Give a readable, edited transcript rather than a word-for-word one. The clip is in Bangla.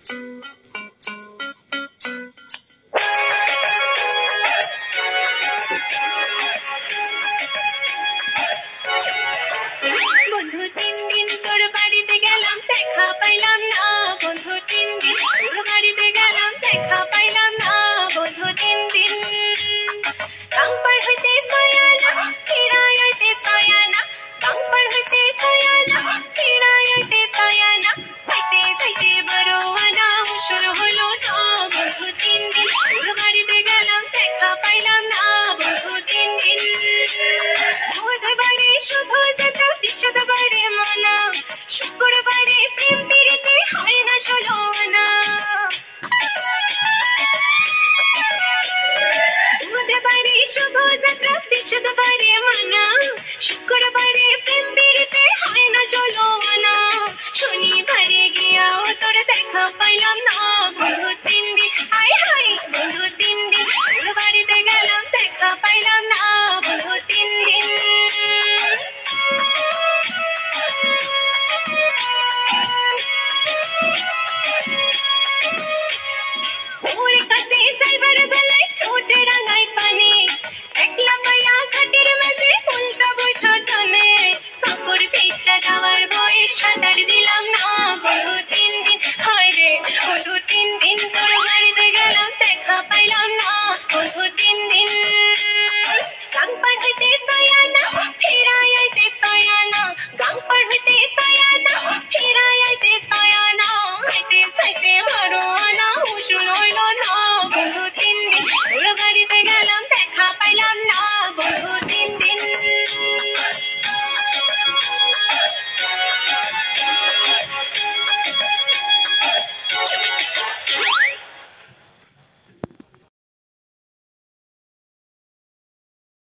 বন্ধু 3 দিন তোর বাড়িতে গেলাম দেখা পাইলাম না বন্ধু 3 দিন তোর বাড়িতে গেলাম দেখা পাইলাম না বন্ধু 3 দিন কাম্পার হইতে সয়ানা ফিরাইতে সয়ানা কাম্পার হইতে সয়ানা ফিরাইতে সয়ানা হইতে যাইতে বড়ওয়ানা হুশুর হলো না বন্ধু 3 দিন তোর বাড়িতে গেলাম দেখা পাইলাম না বন্ধু 3 দিন বুধবারে শুভ যাত্রা বৃহস্পতিবারে মনা শুক্রবারে প্রেম প্রীতি হয় না ষোলোআনা বুধবারে শুভ যাত্রা বৃহস্পতিবারে মনা শুক্রবারে প্রেম প্রীতি হয় না ষোলোআনা শনিবারে গিয়াও তোর দেখা পাইলাম না বন্ধু 3 দিন হাই হাই বন্ধু 3 দিন তোর বাড়িতে গেলাম দেখা পাইলাম না বন্ধু 3 দিন ওর কাছে সাইবার বেলায় ঠোঁট রাঙাই পানি একলা পাইয়া ঘাটের মাঝে উল্টা বৈঠা টানে কাপড় ভেজা যাওয়ার বয়স সাঁতার দিলাম না বন্ধু 3 দিন হায় রে বন্ধু 3 দিন তোর বাড়িতে গেলাম দেখা পাইলাম না বন্ধু 3 দিন গাংপার হইতে সয়ানা ফিরাইতে সয়ানা গাংপার হইতে সয়ানা ফিরাইতে সয়ানা হইতে সাইতে বড়ওয়ানা হুশুর হইল না বন্ধু 3 দিন তোর বাড়িতে গেলাম দেখা পাইলাম না বন্ধু 3